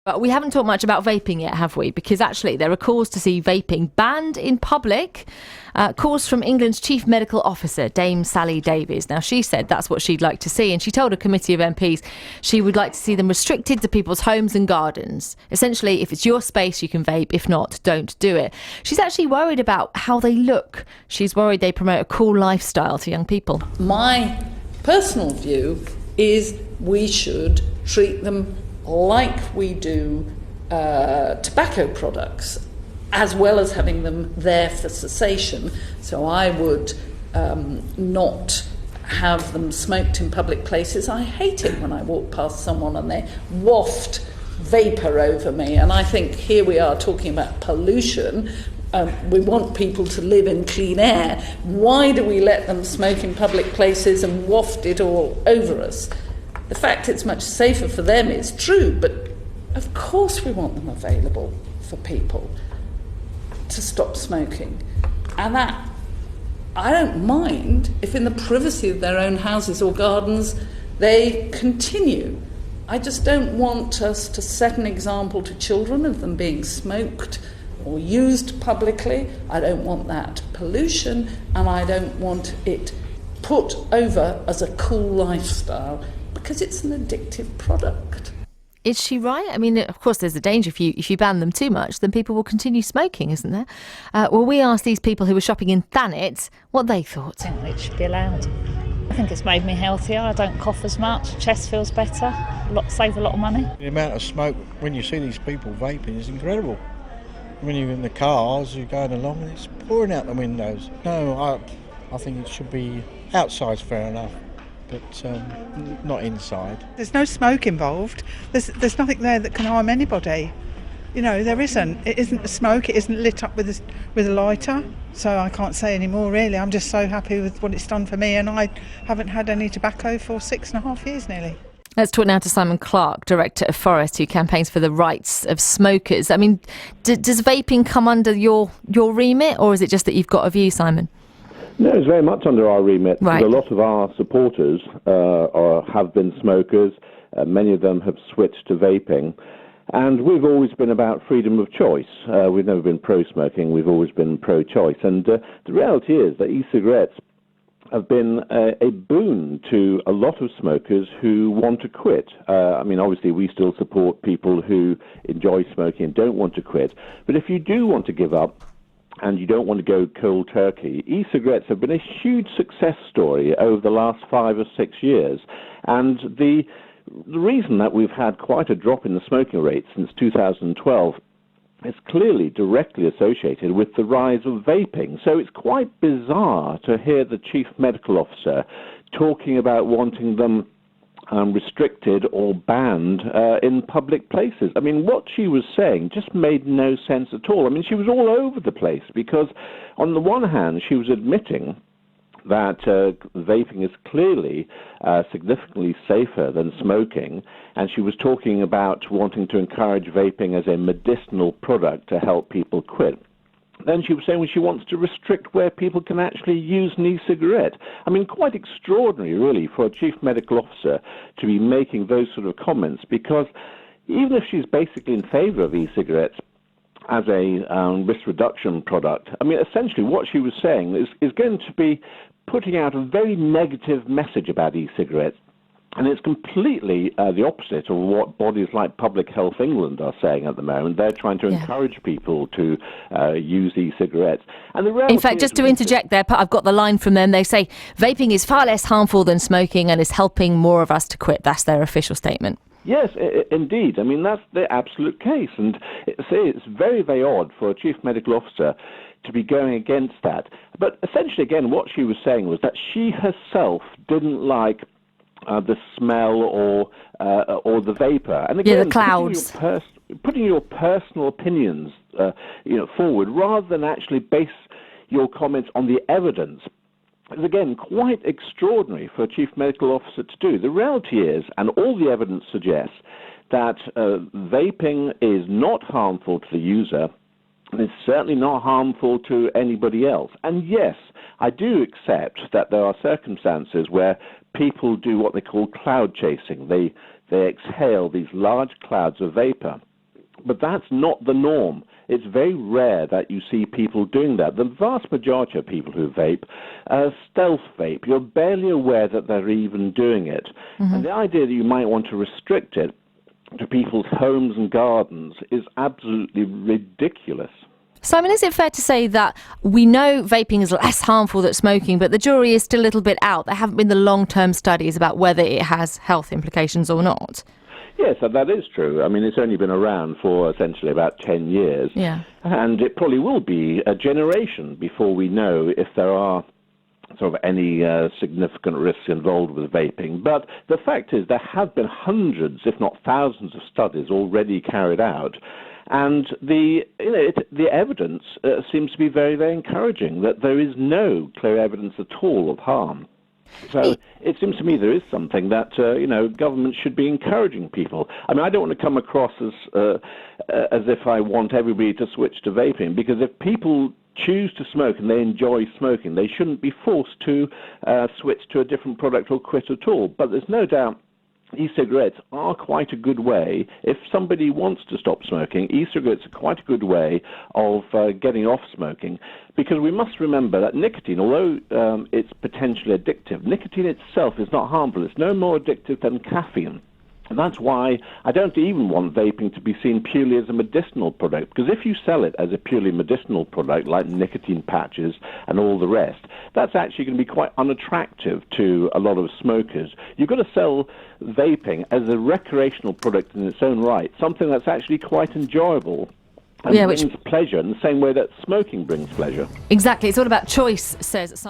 But we haven't talked much about vaping yet, have we? Because actually there are calls to see vaping banned in public. Calls from England's Chief Medical Officer, Dame Sally Davies. Now, she said that's what she'd like to see, and she told a committee of MPs she would like to see them restricted to people's homes and gardens. Essentially, if it's your space, you can vape. If not, don't do it. She's actually worried about how they look. She's worried they promote a cool lifestyle to young people. My personal view is we should treat them like we do tobacco products, as well as having them there for cessation. So I would not have them smoked in public places. I hate it when I walk past someone and they waft vapour over me. And I think here we are talking about pollution. We want people to live in clean air. Why do we let them smoke in public places and waft it all over us? The fact it's much safer for them is true, but of course we want them available for people to stop smoking. And that, I don't mind if in the privacy of their own houses or gardens they continue. I just don't want us to set an example to children of them being smoked or used publicly. I don't want that pollution, and I don't want it put over as a cool lifestyle, because it's an addictive product. Is she right? I mean, of course, there's a danger if you ban them too much, then people will continue smoking, isn't there? Well, we asked these people who were shopping in Thanet what they thought. I think it should be allowed. I think it's made me healthier. I don't cough as much. Chest feels better. Save a lot of money. The amount of smoke when you see these people vaping is incredible. When you're in the cars, you're going along and it's pouring out the windows. No, I think it should be outside's fair enough, but not inside. There's no smoke involved. There's nothing there that can harm anybody. You know, there isn't. It isn't a smoke. It isn't lit up with a lighter. So I can't say any more, really. I'm just so happy with what it's done for me, and I haven't had any tobacco for 6.5 years nearly. Let's talk now to Simon Clark, Director of Forest, who campaigns for the rights of smokers. I mean, does vaping come under your remit, or is it just that you've got a view, Simon? No, it's very much under our remit. Right. A lot of our supporters have been smokers. Many of them have switched to vaping. And we've always been about freedom of choice. We've never been pro-smoking. We've always been pro-choice. And the reality is that e-cigarettes have been a boon to a lot of smokers who want to quit. I mean, obviously, we still support people who enjoy smoking and don't want to quit. But if you do want to give up, and you don't want to go cold turkey, e-cigarettes have been a huge success story over the last 5 or 6 years. And the reason that we've had quite a drop in the smoking rate since 2012 is clearly directly associated with the rise of vaping. So it's quite bizarre to hear the Chief Medical Officer talking about wanting them restricted or banned in public places. I mean, what she was saying just made no sense at all. I mean, she was all over the place because on the one hand, she was admitting that vaping is clearly significantly safer than smoking, and she was talking about wanting to encourage vaping as a medicinal product to help people quit. Then she was saying she wants to restrict where people can actually use an e-cigarette. I mean, quite extraordinary, really, for a chief medical officer to be making those sort of comments, because even if she's basically in favour of e-cigarettes as a risk reduction product, I mean, essentially what she was saying is going to be putting out a very negative message about e-cigarettes. And it's completely the opposite of what bodies like Public Health England are saying at the moment. They're trying to encourage people to use e-cigarettes. And in fact, just to interject there, I've got the line from them. They say vaping is far less harmful than smoking and is helping more of us to quit. That's their official statement. Yes, indeed. I mean, that's the absolute case. And it's very, very odd for a chief medical officer to be going against that. But essentially, again, what she was saying was that she herself didn't like the smell or the vapor, and again, the clouds. Putting your personal opinions, forward rather than actually base your comments on the evidence is again quite extraordinary for a chief medical officer to do. The reality is, and all the evidence suggests, that vaping is not harmful to the user, and it's certainly not harmful to anybody else. And yes, I do accept that there are circumstances where people do what they call cloud chasing. They exhale these large clouds of vapor. But that's not the norm. It's very rare that you see people doing that. The vast majority of people who vape stealth vape. You're barely aware that they're even doing it. And the idea that you might want to restrict it to people's homes and gardens is absolutely ridiculous. Simon, is it fair to say that we know vaping is less harmful than smoking, but the jury is still a little bit out? There haven't been the long-term studies about whether it has health implications or not. Yes, that is true. I mean, it's only been around for essentially about 10 years. Yeah. And it probably will be a generation before we know if there are sort of any significant risks involved with vaping. But the fact is there have been hundreds, if not thousands, of studies already carried out. And the evidence seems to be very, very encouraging, that there is no clear evidence at all of harm. So it seems to me there is something that, government should be encouraging people. I mean, I don't want to come across as if I want everybody to switch to vaping, because if people choose to smoke and they enjoy smoking, they shouldn't be forced to switch to a different product or quit at all. But there's no doubt e-cigarettes are quite a good way. If somebody wants to stop smoking, e-cigarettes are quite a good way of getting off smoking, because we must remember that nicotine, although it's potentially addictive, nicotine itself is not harmful. It's no more addictive than caffeine. And that's why I don't even want vaping to be seen purely as a medicinal product, because if you sell it as a purely medicinal product, like nicotine patches and all the rest, that's actually going to be quite unattractive to a lot of smokers. You've got to sell vaping as a recreational product in its own right, something that's actually quite enjoyable and brings pleasure in the same way that smoking brings pleasure. Exactly. It's all about choice, says Simon.